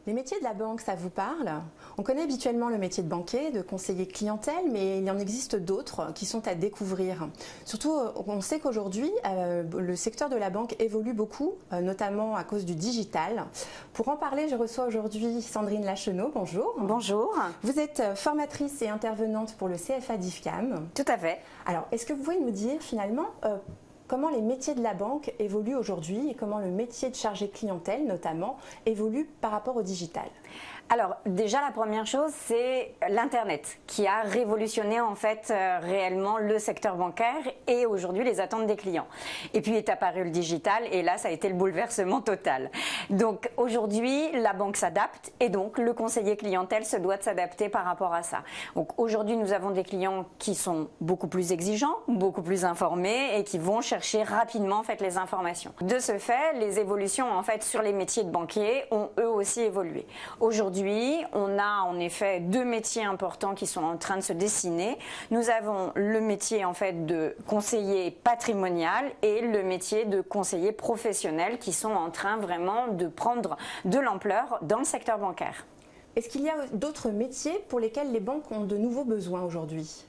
Les métiers de la banque, ça vous parle? On connaît habituellement le métier de banquier, de conseiller clientèle, mais il y en existe d'autres qui sont à découvrir. Surtout, on sait qu'aujourd'hui, le secteur de la banque évolue beaucoup, notamment à cause du digital. Pour en parler, je reçois aujourd'hui Sandrine Lachenot. Bonjour. Bonjour. Vous êtes formatrice et intervenante pour le CFA d'IFCAM. Tout à fait. Alors, est-ce que vous pouvez nous dire finalement comment les métiers de la banque évoluent aujourd'hui et comment le métier de chargé clientèle, notamment, évolue par rapport au digital? Alors déjà la première chose, c'est l'Internet qui a révolutionné en fait réellement le secteur bancaire et aujourd'hui les attentes des clients. Et puis est apparu le digital et là ça a été le bouleversement total. Donc aujourd'hui la banque s'adapte et donc le conseiller clientèle se doit de s'adapter par rapport à ça. Donc aujourd'hui nous avons des clients qui sont beaucoup plus exigeants, beaucoup plus informés et qui vont chercher rapidement en fait les informations. De ce fait, les évolutions en fait sur les métiers de banquier ont eux aussi évolué. Aujourd'hui, on a en effet deux métiers importants qui sont en train de se dessiner. Nous avons le métier en fait de conseiller patrimonial et le métier de conseiller professionnel qui sont en train vraiment de prendre de l'ampleur dans le secteur bancaire. Est-ce qu'il y a d'autres métiers pour lesquels les banques ont de nouveaux besoins aujourd'hui ?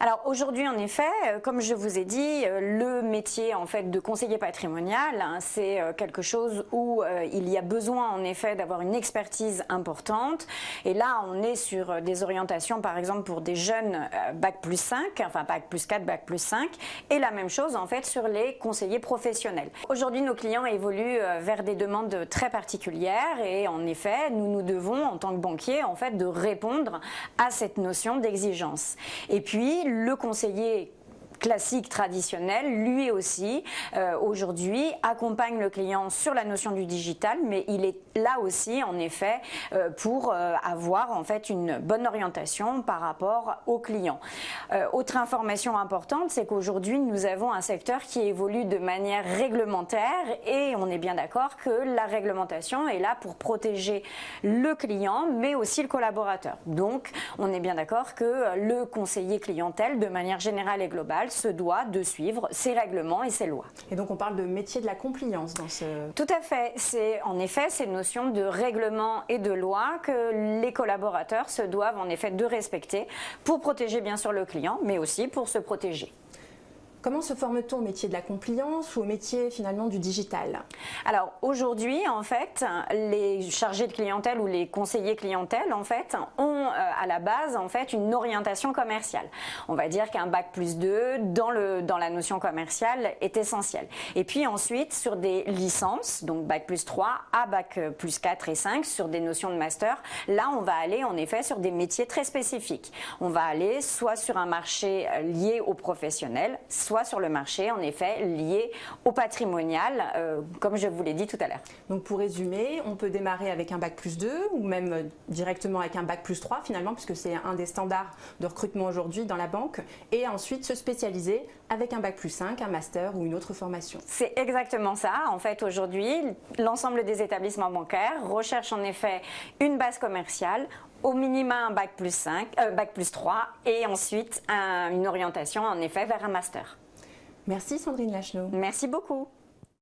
Alors aujourd'hui en effet, comme je vous ai dit, le métier en fait de conseiller patrimonial, c'est quelque chose où il y a besoin en effet d'avoir une expertise importante. Et là on est sur des orientations par exemple pour des jeunes bac plus 5, enfin bac plus 4, bac plus 5, et la même chose en fait sur les conseillers professionnels. Aujourd'hui nos clients évoluent vers des demandes très particulières et en effet nous devons en tant que banquier en fait de répondre à cette notion d'exigence. Et puis le conseiller classique, traditionnel, lui aussi, aujourd'hui, accompagne le client sur la notion du digital, mais il est là aussi, en effet, pour avoir en fait une bonne orientation par rapport au client. Autre information importante, c'est qu'aujourd'hui, nous avons un secteur qui évolue de manière réglementaire et on est bien d'accord que la réglementation est là pour protéger le client, mais aussi le collaborateur. Donc, on est bien d'accord que le conseiller clientèle, de manière générale et globale, se doit de suivre ses règlements et ses lois. Et donc on parle de métier de la compliance dans ce... Tout à fait. C'est en effet ces notions de règlement et de loi que les collaborateurs se doivent en effet de respecter pour protéger bien sûr le client, mais aussi pour se protéger. Comment se forme-t-on au métier de la compliance ou au métier finalement du digital? Alors aujourd'hui en fait les chargés de clientèle ou les conseillers clientèle en fait ont à la base en fait une orientation commerciale. On va dire qu'un bac plus 2 dans la notion commerciale est essentiel. Et puis ensuite sur des licences, donc bac plus 3 à bac plus 4 et 5 sur des notions de master, là on va aller en effet sur des métiers très spécifiques. On va aller soit sur un marché lié aux professionnels, soit sur le marché, en effet, lié au patrimonial, comme je vous l'ai dit tout à l'heure. Donc pour résumer, on peut démarrer avec un bac plus 2 ou même directement avec un bac plus 3 finalement, puisque c'est un des standards de recrutement aujourd'hui dans la banque, et ensuite se spécialiser avec un bac plus 5, un master ou une autre formation. C'est exactement ça. En fait, aujourd'hui, l'ensemble des établissements bancaires recherchent en effet une base commerciale, au minimum un bac plus 5, bac plus 3 et ensuite une orientation en effet vers un master. Merci Sandrine Lachenot. Merci beaucoup.